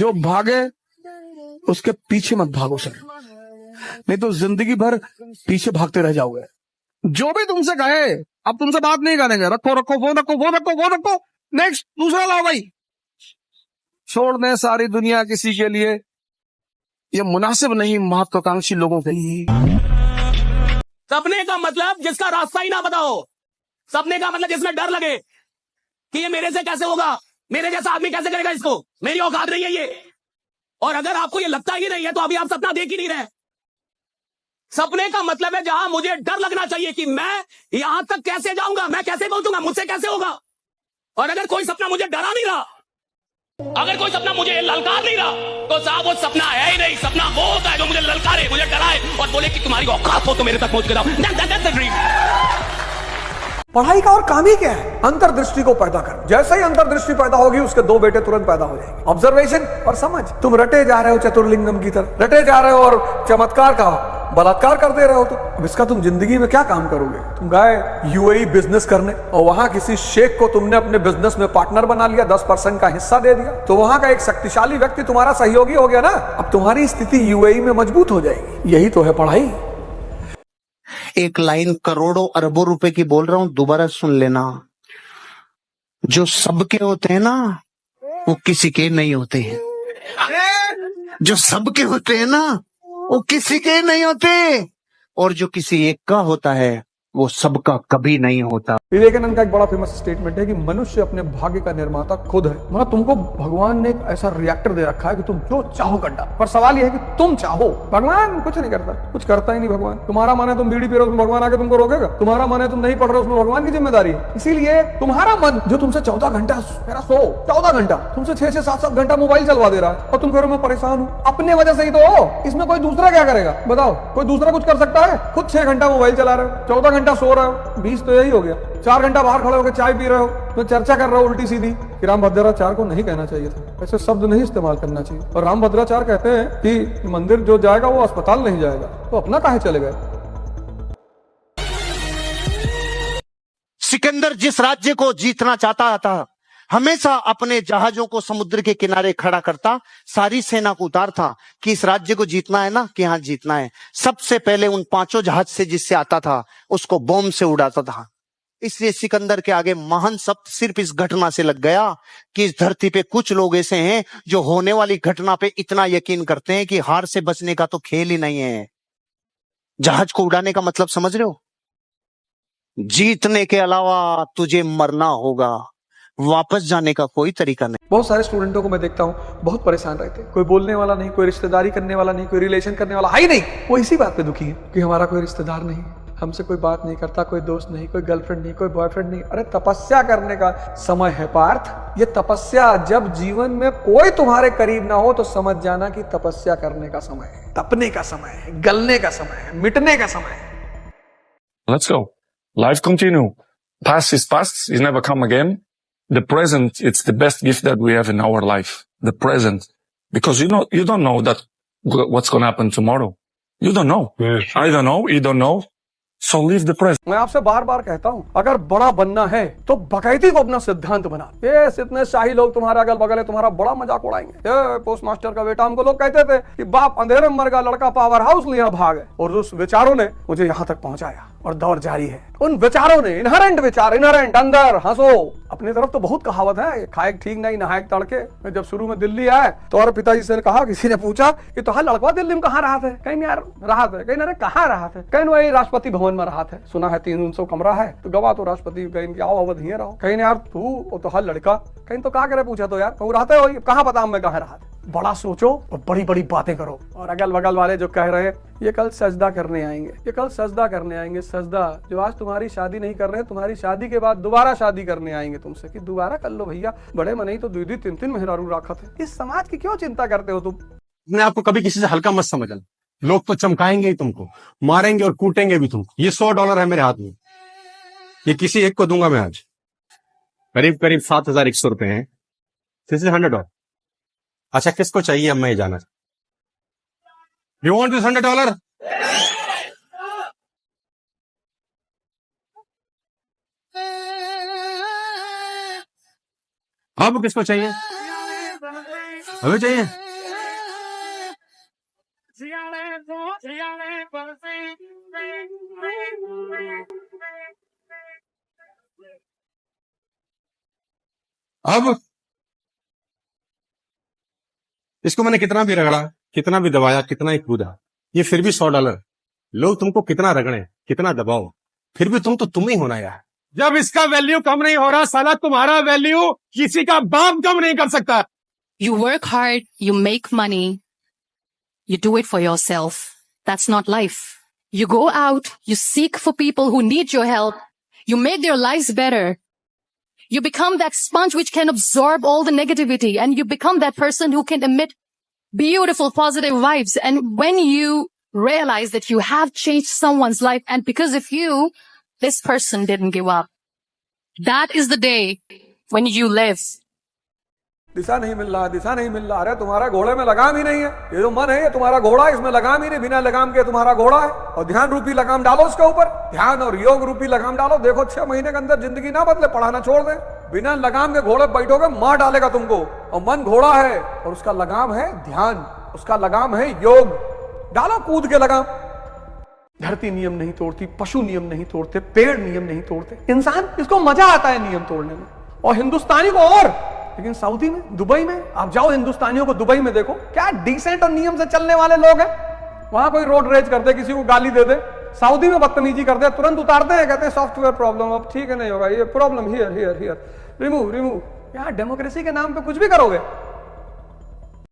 जो भागे उसके पीछे मत भागो सर, नहीं तो जिंदगी भर पीछे भागते रह जाओगे। जो भी तुमसे कहे अब तुमसे बात नहीं करेंगे, रखो रखो फोन, रखो फोन, रखो फोन, रखो, नेक्स्ट दूसरा लाओ भाई। छोड़ दें सारी दुनिया किसी के लिए, ये मुनासिब नहीं महत्वाकांक्षी लोगों के लिए। सपने का मतलब जिसका रास्ता ही ना पता हो, सपने का मतलब जिसमें डर लगे कि ये मेरे से कैसे होगा, मेरे जैसा आदमी कैसे करेगा इसको, मेरी औकात नहीं है ये। और अगर आपको ये लगता ही नहीं है तो अभी आप सपना देख ही नहीं रहे। सपने का मतलब है जहां मुझे डर लगना चाहिए कि मैं यहां तक कैसे जाऊंगा, मैं कैसे पहुंचूंगा, मुझसे कैसे होगा। और अगर कोई सपना मुझे डरा नहीं रहा, अगर कोई सपना मुझे ललकार नहीं रहा, तो साहब वो सपना है ही नहीं। सपना वो होता है जो मुझे ललकारे, मुझे डराए और बोले कि तुम्हारी औकात हो तो मेरे तक पहुंच के जाओ। That's the dream। पढ़ाई का और काम ही क्या है? अंतर्दृष्टि को पैदा कर। जैसे ही अंतर्दृष्टि पैदा होगी उसके दो बेटे तुरंत पैदा हो जाएंगे, ऑब्जर्वेशन और समझ। तुम रटे जा रहे हो चतुर्लिंगम की तरह, रटे जा रहे हो और चमत्कार का बलात्कार कर दे रहे हो। तो अब इसका तुम जिंदगी में क्या काम करोगे? तुम गए यूएई बिजनेस करने और वहां किसी शेख को तुमने अपने बिजनेस में पार्टनर बना लिया, 10% का हिस्सा दे दिया, तो वहां का एक शक्तिशाली व्यक्ति तुम्हारा सहयोगी हो गया ना। अब तुम्हारी स्थिति यूएई में मजबूत हो जाएगी। यही तो है पढ़ाई। एक लाइन करोड़ों अरबों रुपए की बोल रहा हूं, दोबारा सुन लेना। जो सबके होते हैं ना वो किसी के नहीं होते हैं, जो सबके होते हैं ना वो किसी के नहीं होते, और जो किसी एक का होता है वो सबका कभी नहीं होता। विवेकानंद का एक बड़ा फेमस स्टेटमेंट है कि मनुष्य अपने भाग्य का निर्माता खुद है। मतलब तुमको भगवान ने एक ऐसा रिएक्टर दे रखा है कि तुम जो चाहो करना, पर सवाल यह है कि तुम चाहो। भगवान कुछ नहीं करता, कुछ करता ही नहीं भगवान। तुम्हारा मन है तुम बीड़ी पी रहे हो, भगवान आके तुमको रोकेगा? तुम्हारा मन है तुम नहीं पढ़ रहे हो, उसमें भगवान की जिम्मेदारी है। इसीलिए तुम्हारा मन जो तुमसे 14 घंटा मेरा सो 14 घंटा तुमसे 6 7 घंटा मोबाइल चलवा दे रहा है और तुम कह रहे हो मैं परेशान हूँ, अपने वजह से ही तो हो। इसमें कोई दूसरा क्या करेगा बताओ? कोई दूसरा कुछ कर सकता है? खुद 6 घंटा मोबाइल चला रहे हो, 14 घंटा सो रहे हो, 20 तो यही हो गया। 4 घंटा बाहर खड़े होकर चाय पी रहे हो, तो चर्चा कर रहे हो उल्टी सीधी कि रामभद्राचार्य को नहीं कहना चाहिए था, ऐसे शब्द नहीं इस्तेमाल करना चाहिए। और रामभद्राचार्य कहते हैं कि मंदिर जो जाएगा वो अस्पताल नहीं जाएगा, तो अपना काहे चले गए? सिकंदर जिस राज्य को जीतना चाहता था हमेशा अपने जहाजों को समुद्र के किनारे खड़ा करता, सारी सेना को उतारता कि इस राज्य को जीतना है ना, कि हाँ जीतना है। सबसे पहले उन 5 जहाज से जिससे आता था उसको बॉम्ब से उड़ाता था। इसलिए सिकंदर के आगे महान शब्द सिर्फ इस घटना से लग गया कि इस धरती पे कुछ लोग ऐसे हैं जो होने वाली घटना पे इतना यकीन करते हैं कि हार से बचने का तो खेल ही नहीं है। जहाज को उड़ाने का मतलब समझ रहे हो? जीतने के अलावा तुझे मरना होगा, वापस जाने का कोई तरीका नहीं। बहुत सारे स्टूडेंटों को मैं देखता हूँ बहुत परेशान रहते हैं। कोई बोलने वाला नहीं, कोई रिश्तेदारी करने वाला नहीं, कोई रिलेशन करने वाला है ही नहीं। वो इसी बात पे दुखी है कि हमारा कोई रिश्तेदार नहीं, हमसे कोई बात नहीं करता, कोई दोस्त नहीं, कोई गर्लफ्रेंड नहीं, कोई बॉयफ्रेंड नहीं। अरे तपस्या करने का समय है पार्थ। ये तपस्या, जब जीवन में कोई तुम्हारे करीब ना हो तो समझ जाना कि तपस्या करने का समय है, तपने का समय है, गलने का समय है, मिटने का समय है। Let's go. Life continue. Past is past. It's never come again. The present, it's the best gift that we have in our life. The present. Because you don't know that what's going to happen tomorrow. You don't know. Yes. I don't know. You don't know. So live the present. मैं आपसे बार बार कहता हूँ, अगर बड़ा बनना है तो बकैती को अपना सिद्धांत बना। ये इतने शाही लोग तुम्हारे अगल बगल है, तुम्हारा बड़ा मजाक उड़ाएंगे। ये पोस्ट मास्टर का बेटा, हमको लोग कहते थे कि बाप अंधेरे में मर गया, लड़का पावर हाउस लिया भाग है। और उस विचारों ने मुझे यहाँ तक पहुंचाया और दौर जारी है। उन विचारों ने, इनहेरेंट विचार, इनहेरेंट अंदर हंसो। अपनी तरफ तो बहुत कहावत है, खाए ठीक नहीं नहाए तड़के। मैं जब शुरू में दिल्ली आया तो और पिताजी से कहा, किसी ने पूछा कि तो लड़का दिल्ली में कहाँ रहा था? कहीं यार रहा था, कहीं अरे कहाँ रहा था? कहीं वही राष्ट्रपति भवन में रहा था। सुना है 300 कमरा है, तो गवा तो राष्ट्रपति कहीं आओ अवध ही रहो। कहीं यार तू तो हर लड़का कहीं तो कहा करे, पूछा तो यार कहूँ रहते हो, कहाँ पता मैं कहाँ रहा था। बड़ा सोचो और बड़ी बड़ी बातें करो। और अगल बगल वाले जो कह रहे हैं ये कल सजदा करने आएंगे, ये कल सजदा करने आएंगे, सजदा जो आज तुम्हारी शादी नहीं कर रहे, तुम्हारी शादी के बाद दोबारा शादी करने आएंगे तुमसे कि दोबारा कर लो भैया, बड़े में नहीं तो 2-2 3-3 मेहरारू रखा थे। इस समाज की क्यों चिंता करते हो तुम? अपने आपको कभी किसी से हल्का मत समझना। लोग तो चमकाएंगे ही तुमको, मारेंगे और कूटेंगे भी तुमको। ये $100 है मेरे हाथ में, ये किसी एक को दूंगा मैं आज। करीब करीब 7,100 रुपए हैं। This is $100। अच्छा किसको चाहिए अब मैं ये जाना? You want this $100? अब किसको चाहिए? हमें चाहिए। अब इसको मैंने कितना भी रगड़ा, कितना भी दबाया, कितना ही कूदा, ये फिर भी $100। लोग तुमको कितना रगड़े, कितना दबाओ, फिर भी तुम ही होना यार। जब इसका वैल्यू कम नहीं हो रहा, साला तुम्हारा वैल्यू किसी का बाप कम नहीं कर सकता। You work hard, you make money, you do it for yourself. That's not life. You go out, you seek for people who need your help, you make their lives better. You become that sponge which can absorb all the negativity, and you become that person who can emit beautiful, positive vibes. And when you realize that you have changed someone's life, and because of you, this person didn't give up, that is the day when you live. दिशा नहीं मिल रहा, दिशा नहीं मिल रहा। अरे तुम्हारा घोड़े में लगाम ही नहीं है। ये जो मन है, ये तुम्हारा घोड़ा है, इसमें लगाम ही नहीं। बिना लगाम के तुम्हारा घोड़ा है। और ध्यान रूपी लगाम डालो उसके ऊपर, ध्यान और योग रूपी लगाम डालो। देखो 6 महीने के अंदर जिंदगी ना बदले, पढ़ाना छोड़ दे। बिना लगाम के घोड़े बैठोगे, मार डालेगा तुमको। और मन घोड़ा है और उसका लगाम है ध्यान, उसका लगाम है योग। डालो कूद के लगाम। धरती नियम नहीं तोड़ती, पशु नियम नहीं तोड़ते, पेड़ नियम नहीं तोड़ते, इंसान, इसको मजा आता है नियम तोड़ने में। और हिंदुस्तानी को और, लेकिन सऊदी में, दुबई में, आप जाओ हिंदुस्तानियों को दुबई में देखो, क्या डिसेंट और नियम से चलने वाले लोग हैं। वहां कोई रोड रेज कर दे, किसी को गाली दे दे, सऊदी में बदतमीजी कर दे, तुरंत उतारते हैं, कहते हैं सॉफ्टवेयर प्रॉब्लम, अब ठीक है नहीं होगा, ये problem here here here, remove remove. यहाँ डेमोक्रेसी के नाम पे कुछ भी करोगे।